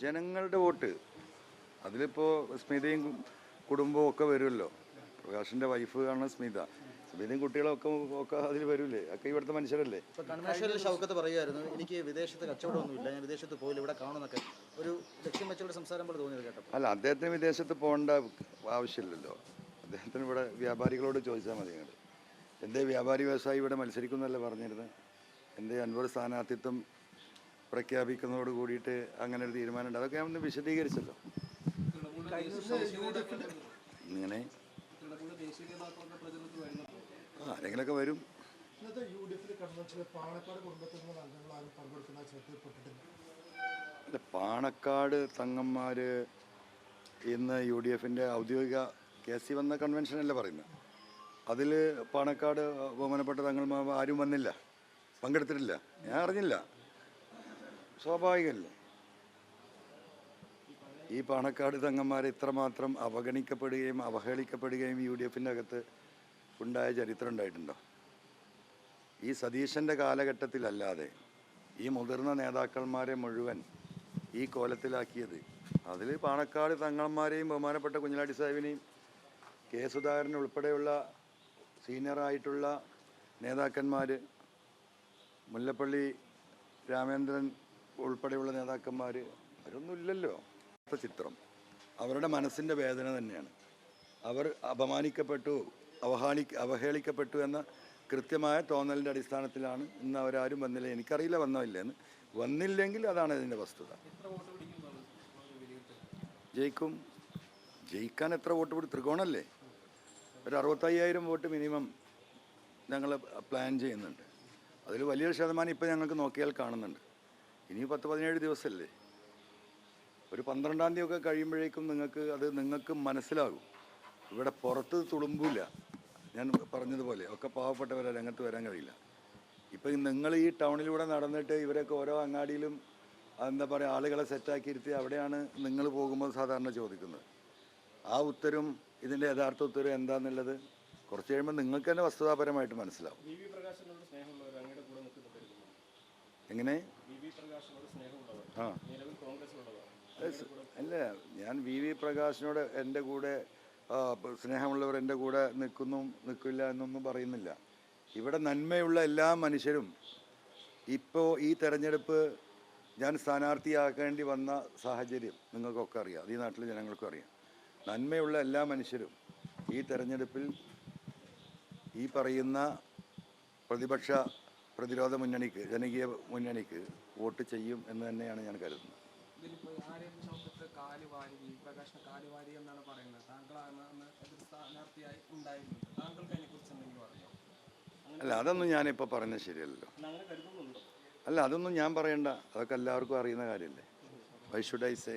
ജനങ്ങളുടെ വോട്ട് അതിലിപ്പോൾ സ്മിതയും കുടുംബവും ഒക്കെ വരുമല്ലോ. പ്രകാശിൻ്റെ വൈഫ് ആണ് സ്മിത. സ്മിതയും കുട്ടികളൊക്കെ ഒക്കെ അതിൽ വരില്ലേ? ഒക്കെ ഇവിടുത്തെ മനുഷ്യരല്ലേ. ഇപ്പോൾ കൺവെൻഷനിൽ ഷൗക്കത്ത് പറയുമായിരുന്നു, എനിക്ക് വിദേശത്ത് കച്ചവടമൊന്നുമില്ല, ഞാൻ വിദേശത്ത് പോയില്ല, ഇവിടെ കാണുന്നൊക്കെ ഒരു ലക്ഷ്യം വെച്ചുള്ള സംസാരം പോലെ തോന്നിയത് കേട്ടോ. അല്ല, അദ്ദേഹത്തിന് വിദേശത്ത് പോകേണ്ട ആവശ്യമില്ലല്ലോ. അദ്ദേഹത്തിന് ഇവിടെ വ്യാപാരികളോട് ചോദിച്ചാൽ മതി. ഞങ്ങൾ എന്തേ വ്യാപാരി വ്യവസായി ഇവിടെ മത്സരിക്കുന്നതല്ലേ പറഞ്ഞിരുന്നത്? എന്തേ അൻവർ സ്ഥാനാർത്ഥിത്വം പ്രഖ്യാപിക്കുന്നതോട് കൂടിയിട്ട് അങ്ങനെ ഒരു തീരുമാനമുണ്ട്? അതൊക്കെ ഞാൻ ഒന്ന് വിശദീകരിച്ചല്ലോ. ഇങ്ങനെ ആരെങ്കിലൊക്കെ വരും. അല്ല, പാണക്കാട് തങ്ങന്മാർ ഇന്ന് UDFൻ്റെ ഔദ്യോഗിക കേസി വന്ന കൺവെൻഷനല്ലേ പറയുന്നത്. അതിൽ പാണക്കാട് ബഹുമാനപ്പെട്ട തങ്ങന്മാർ ആരും വന്നില്ല, പങ്കെടുത്തിട്ടില്ല. ഞാൻ അറിഞ്ഞില്ല. സ്വാഭാവികമല്ലേ? ഈ പാണക്കാട് തങ്ങന്മാർ ഇത്രമാത്രം അവഗണിക്കപ്പെടുകയും അവഹേളിക്കപ്പെടുകയും UDFൻ്റെ അകത്ത് ഉണ്ടായ ചരിത്രം ഉണ്ടായിട്ടുണ്ടോ? ഈ സതീശൻ്റെ കാലഘട്ടത്തിലല്ലാതെ ഈ മുതിർന്ന നേതാക്കന്മാരെ മുഴുവൻ ഈ കോലത്തിലാക്കിയത് അതിൽ പാണക്കാട് തങ്ങന്മാരെയും ബഹുമാനപ്പെട്ട കുഞ്ഞിലാടി സാഹിബിനെയും കെ സുധാകരൻ ഉൾപ്പെടെയുള്ള സീനിയറായിട്ടുള്ള നേതാക്കന്മാർ, മുല്ലപ്പള്ളി രാമേന്ദ്രൻ ഉൾപ്പെടെയുള്ള നേതാക്കന്മാർ, അവരൊന്നുമില്ലല്ലോ. ചിത്രം അവരുടെ മനസ്സിൻ്റെ വേദന തന്നെയാണ്. അവർ അപമാനിക്കപ്പെട്ടു, അവഹേളിക്കപ്പെട്ടു എന്ന കൃത്യമായ തോന്നലിൻ്റെ അടിസ്ഥാനത്തിലാണ് ഇന്ന് അവരാരും വന്നില്ല. എനിക്കറിയില്ല വന്നില്ലെന്ന്. വന്നില്ലെങ്കിൽ അതാണ് ഇതിൻ്റെ വസ്തുത. ജയിക്കും. ജയിക്കാൻ എത്ര വോട്ട് പിടി? ത്രികോണല്ലേ? ഒരു 65,000 വോട്ട് മിനിമം ഞങ്ങൾ പ്ലാൻ ചെയ്യുന്നുണ്ട്. അതിൽ വലിയൊരു ശതമാനം ഇപ്പോൾ ഞങ്ങൾക്ക് നോക്കിയാൽ കാണുന്നുണ്ട്. ഇനി 10-17 ദിവസമല്ലേ. ഒരു 12-ാം തീയതി ഒക്കെ കഴിയുമ്പോഴേക്കും നിങ്ങൾക്ക് മനസ്സിലാകും. ഇവിടെ പുറത്ത് തുളുമ്പില്ല. ഞാൻ പറഞ്ഞതുപോലെ ഒക്കെ പാവപ്പെട്ടവരെ രംഗത്ത് വരാൻ കഴിയില്ല. ഇപ്പം നിങ്ങൾ ഈ ടൗണിലൂടെ നടന്നിട്ട് ഇവരൊക്കെ ഓരോ അങ്ങാടിയിലും എന്താ പറയുക ആളുകളെ സെറ്റാക്കി ഇരുത്തി അവിടെയാണ് നിങ്ങൾ പോകുമ്പോൾ സാധാരണ ചോദിക്കുന്നത്. ആ ഉത്തരവും ഇതിൻ്റെ യഥാർത്ഥ ഉത്തരവും എന്താണെന്നുള്ളത് കുറച്ച് കഴിയുമ്പോൾ നിങ്ങൾക്ക് തന്നെ വസ്തുതാപരമായിട്ട് മനസ്സിലാവും. എങ്ങനെ? ആ അല്ല, ഞാൻ VV പ്രകാശിനോട് എൻ്റെ കൂടെ സ്നേഹമുള്ളവർ എൻ്റെ കൂടെ നിൽക്കില്ല എന്നൊന്നും പറയുന്നില്ല. ഇവിടെ നന്മയുള്ള എല്ലാ മനുഷ്യരും ഇപ്പോൾ ഈ തെരഞ്ഞെടുപ്പ് ഞാൻ സ്ഥാനാർത്ഥിയാക്കേണ്ടി വന്ന സാഹചര്യം നിങ്ങൾക്കൊക്കെ അറിയാം, ഈ നാട്ടിലെ ജനങ്ങൾക്കും അറിയാം. നന്മയുള്ള എല്ലാ മനുഷ്യരും ഈ തെരഞ്ഞെടുപ്പിൽ ഈ പറയുന്ന പ്രതിപക്ഷ പ്രതിരോധ മുന്നണിക്ക്, ജനകീയ മുന്നണിക്ക് വോട്ട് ചെയ്യും എന്ന് തന്നെയാണ് ഞാൻ കരുതുന്നത്. അല്ല, അതൊന്നും ഞാനിപ്പോൾ പറഞ്ഞത് ശരിയല്ലല്ലോ. അല്ല, അതൊന്നും ഞാൻ പറയണ്ട. അതൊക്കെ എല്ലാവർക്കും അറിയുന്ന കാര്യമല്ലേ. Why should I say?